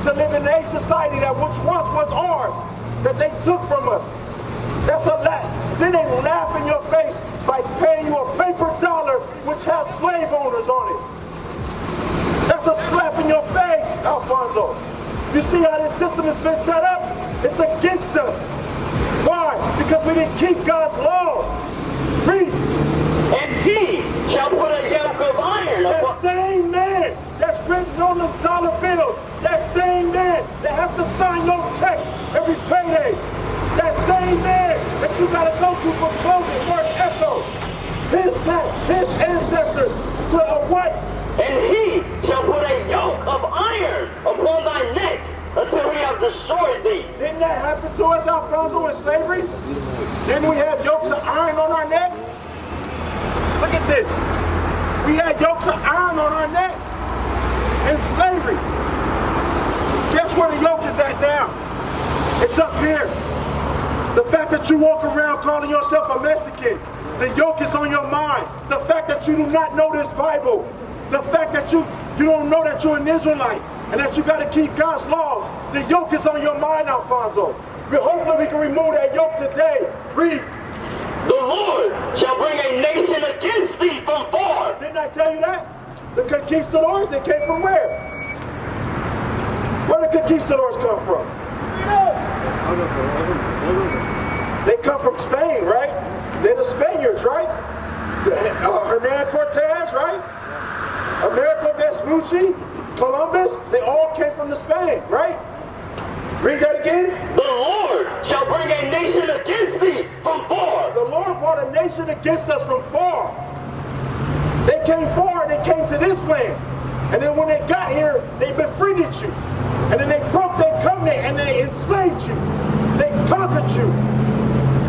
to live in a society that which once was ours, that they took from us. That's a lot. Then they laugh in your face by paying you a paper dollar which has slave owners on it. That's a slap in your face, Alfonso. You see how this system has been set up? It's against us. Why? Because we didn't keep God's laws. Read. And he shall put a yoke of iron That upon... same man that's written on those dollar bills, that same man that has to sign your check every payday, that same man that you gotta go to for clothing, work ethos, his ancestors put a what? And he shall put a yoke of iron upon thy neck until he have destroyed thee. Didn't that happen to us, Alfonso, in slavery? Didn't we have yokes of iron on our neck? Look at this. We had yokes of iron on our necks in slavery. Guess where the yoke is at now? It's up here. The fact that you walk around calling yourself a Mexican, the yoke is on your mind. The fact that you do not know this Bible, the fact that you don't know that you're an Israelite and that you got to keep God's laws, the yoke is on your mind, Alfonso. Hopefully we can remove that yoke today. Read. The Lord shall bring a nation against thee from far. Didn't I tell you that? The conquistadors, they came from where? Where did the conquistadors come from? They come from Spain, right? They're the Spaniards, right? Hernan Cortez, right? Amerigo Vespucci, Columbus, they all came from the Spain, right? Read that again. The Lord shall bring a nation against thee from far. The Lord brought a nation against us from far. They came far and they came to this land. And then when they got here, they befriended you. And then they broke their covenant and they enslaved you. They conquered you.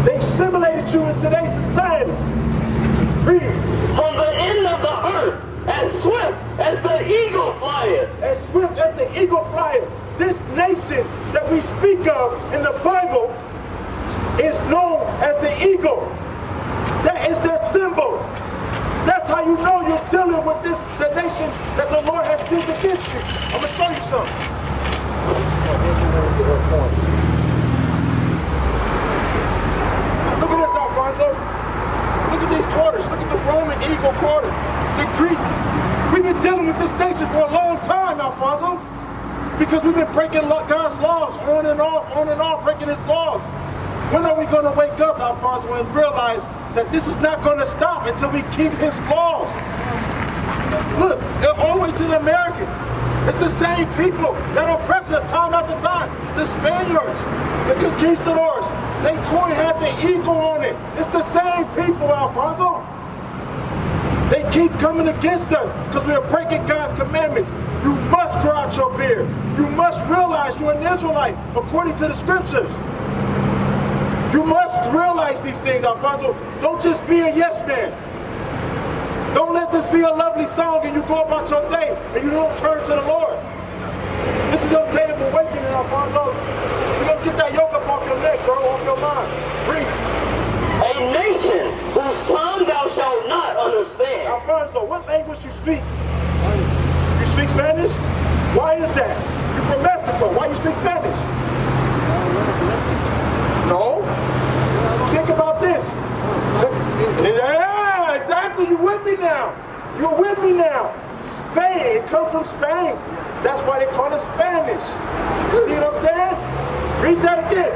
They assimilated you into their society. Read. From the end of the earth, as swift as the eagle flieth. As swift as the eagle flieth. This nation that we speak of in the Bible is known as the eagle. That is their symbol. That's how you know you're dealing with the nation that the Lord has sent against you. I'm going to show you something. Look at this, Alfonso. Look at these quarters. Look at the Roman eagle quarter. The Greek. We've been dealing with this nation for a long time, Alfonso. Because we've been breaking God's laws on and off, breaking his laws. When are we going to wake up, Alfonso, and realize that this is not going to stop until we keep his laws? Look, all the way to the American. It's the same people that oppress us time after time. The Spaniards, the conquistadors, they coin had the eagle on it. It's the same people, Alfonso. They keep coming against us because we are breaking God's commandments. You must grow out your beard. You must realize you're an Israelite according to the scriptures. You must realize these things, Alfonso. Don't just be a yes man. Don't let this be a lovely song and you go about your day and you don't turn to the Lord. This is your day of awakening, Alfonso. You're going to get that yoke up off your neck, bro, off your mind. Read. A nation whose tongue thou shalt not understand. Alfonso, what language you speak? You speak Spanish? Why is that? You're from Mexico. Why you speak Spanish? No. Think about this. Yeah, exactly. You with me now. You're with me now. Spain. It comes from Spain. That's why they call it Spanish. You see what I'm saying? Read that again.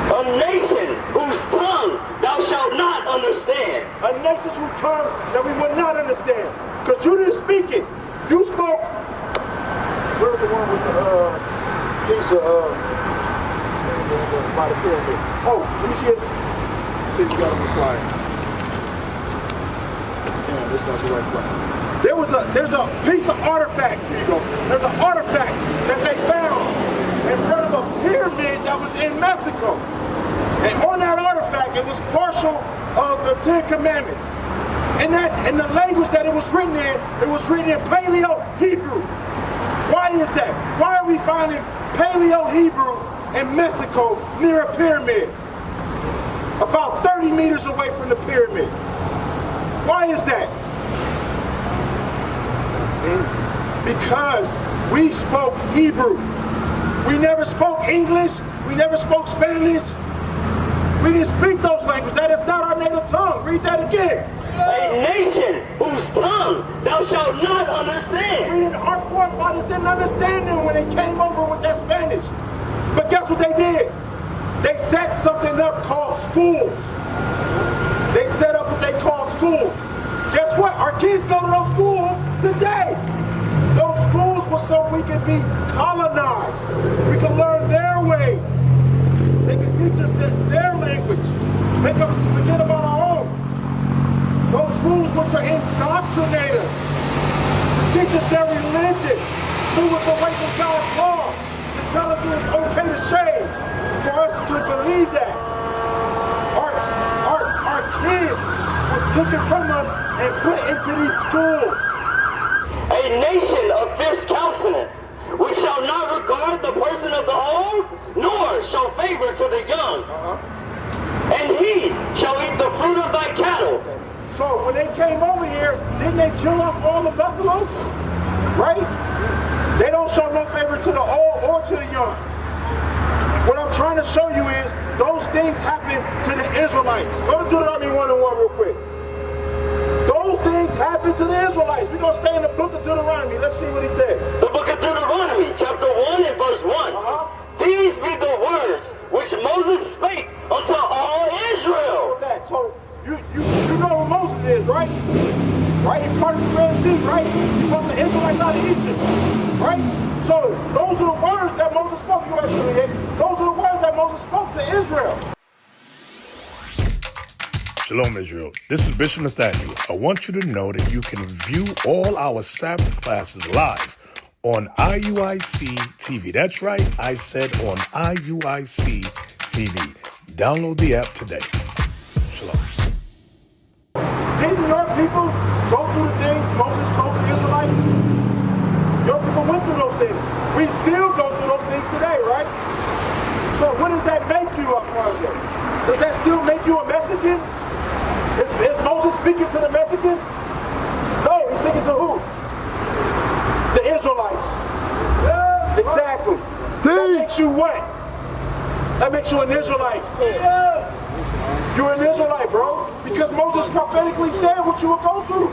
A nation whose tongue thou shalt not understand. A nation whose tongue that we will not understand. Because you didn't speak it. You spoke. Where's the one with the piece of by the pyramid? Oh, let me see it. See if you got on the flyer. Yeah, this not the right flyer. There's a piece of artifact. Here you go. There's an artifact that they found in front of a pyramid that was in Mexico. And on that artifact, it was partial of the Ten Commandments. And in the language that it was written in Paleo-Hebrew. Why is that? Why are we finding Paleo-Hebrew in Mexico near a pyramid? About 30 meters away from the pyramid. Why is that? Because we spoke Hebrew. We never spoke English. We never spoke Spanish. We didn't speak those languages. That is not our native tongue. Read that again. A nation whose tongue thou shalt not understand. Our forefathers didn't understand them when they came over with that Spanish. But guess what they did? They set something up called schools. They set up what they call schools. Guess what? Our kids go to those schools today. Those schools were so we could be colonized. We could learn their ways. They could teach us their language. Make us forget about our own. Those schools were to indoctrinate us. To teach us their religion. Move us away from God's law. To tell us it was okay to shame. For us to believe that. Our kids was taken from us and put into these schools. A nation of fierce countenance, we shall not regard the person of the old, nor show favor to the young. And he shall eat the fruit of thy cattle. So when they came over here, didn't they kill off all the buffalo? Right? They don't show no favor to the old or to the young. What I'm trying to show you is those things happen to the Israelites. Go to Deuteronomy 1:1 real quick. Those things happen to the Israelites. We're going to stay in the book of Deuteronomy. Let's see what he said. The book of Deuteronomy, chapter 1 and verse 1. These be the words which Moses spake unto all Israel. So you know who Moses is, right? Right? He parted the Red Sea, right? He brought the Israelites out of Egypt, right? So those are the words that Moses spoke. You guys really hit. Those are the words that Moses spoke to Israel. Shalom, Israel. This is Bishop Nathaniel. I want you to know that you can view all our Sabbath classes live on IUIC TV. That's right, I said on IUIC TV. Download the app today. Shalom. Didn't your people go through the things Moses told the Israelites? Your people went through those things. We still go through those things today, right? So what does that make you, Alfonso? Does that still make you a Mexican? Is Moses speaking to the Mexicans? No, he's speaking to who? The Israelites. Yeah, exactly. That makes you what? That makes you an Israelite. Yeah. You're an Israelite, bro. Because Moses prophetically said what you would go through.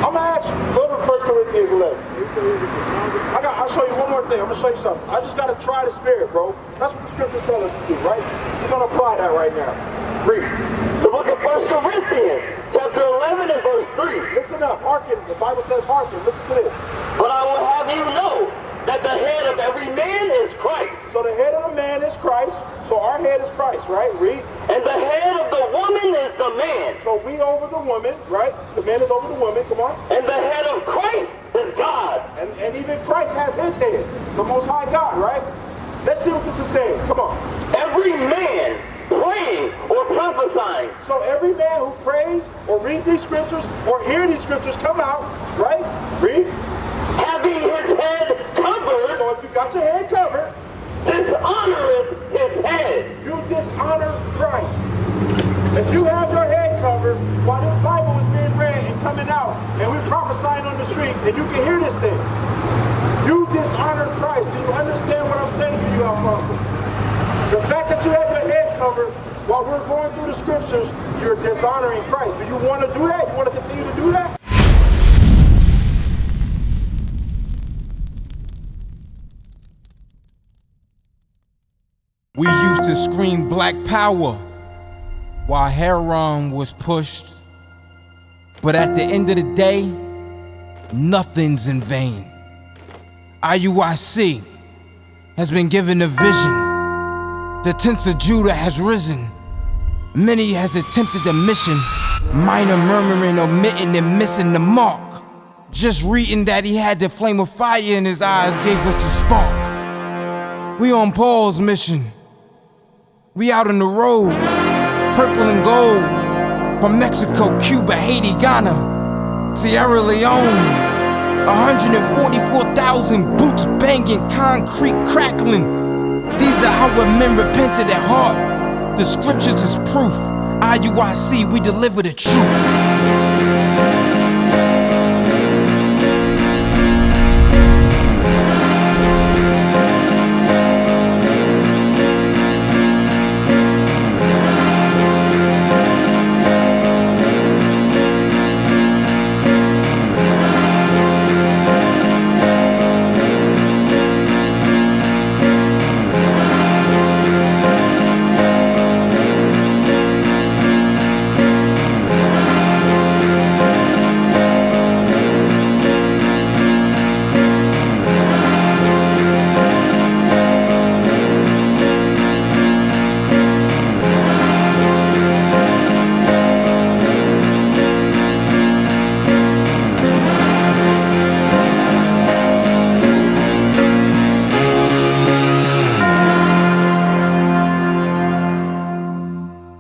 I'm going to ask you, go to 1 Corinthians 11. I'll show you one more thing. I'm going to show you something. I just got to try the spirit, bro. That's what the scriptures tell us to do, right? We're going to apply that right now. Read. The book of 1 Corinthians, chapter 11 and verse 3. Listen up, hearken. The Bible says hearken. Listen to this. But I will have you know that the head of every man is Christ. So the head of the man is Christ. So our head is Christ, right? Read. And the head of the woman is the man. So we over the woman, right? The man is over the woman. Come on. And the head of Christ is God. And even Christ has his head. The Most High God, right? Let's see what this is saying. Come on. Every man praying or prophesying. So every man who prays or read these scriptures or hear these scriptures come out, right? Read. Having his head covered. So if you got your head covered, dishonoreth his head. You dishonor Christ. If you have your head covered while this Bible is being read and coming out and we're prophesying on the street and you can hear this thing, you dishonor Christ. Do you understand what I'm saying to you, Alfonso? The fact that you have your head covered while we're going through the scriptures, you're dishonoring Christ. Do you want to do that? You want to continue to do that? We used to scream black power while Heron was pushed. But at the end of the day, nothing's in vain. IUIC has been given a vision. The tents of Judah has risen. Many has attempted the mission. Minor murmuring, omitting, and missing the mark. Just reading that he had the flame of fire in his eyes gave us the spark. We on Paul's mission. We out on the road, purple and gold, from Mexico, Cuba, Haiti, Ghana, Sierra Leone. 144,000 boots banging, concrete crackling. These are how men repented at heart. The scriptures is proof. IUIC, we deliver the truth.